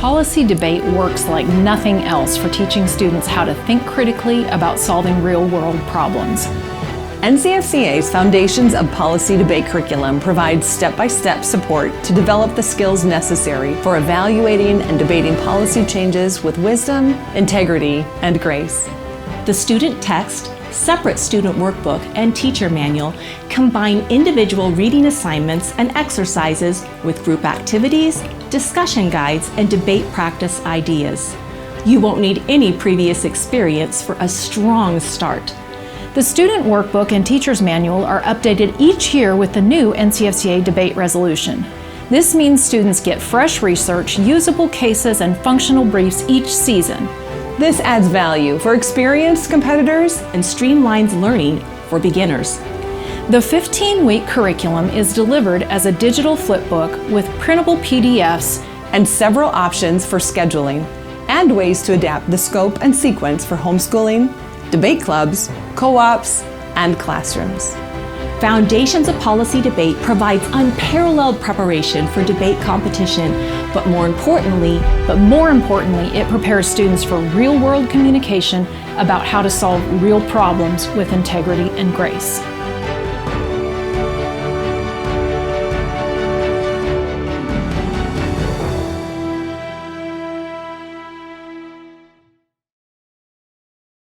policy debate works like nothing else for teaching students how to think critically about solving real-world problems. NCFCA's Foundations of Policy Debate curriculum provides step-by-step support to develop the skills necessary for evaluating and debating policy changes with wisdom, integrity, and grace. The student text, separate student workbook, and teacher manual combine individual reading assignments and exercises with group activities, discussion guides, and debate practice ideas. You won't need any previous experience for a strong start. The student workbook and teacher's manual are updated each year with the new NCFCA debate resolution. This means students get fresh research, usable cases, and functional briefs each season. This adds value for experienced competitors and streamlines learning for beginners. The 15-week curriculum is delivered as a digital flipbook with printable PDFs and several options for scheduling and ways to adapt the scope and sequence for homeschooling, debate clubs, co-ops, and classrooms. Foundations of Policy Debate provides unparalleled preparation for debate competition, but more importantly, it prepares students for real-world communication about how to solve real problems with integrity and grace.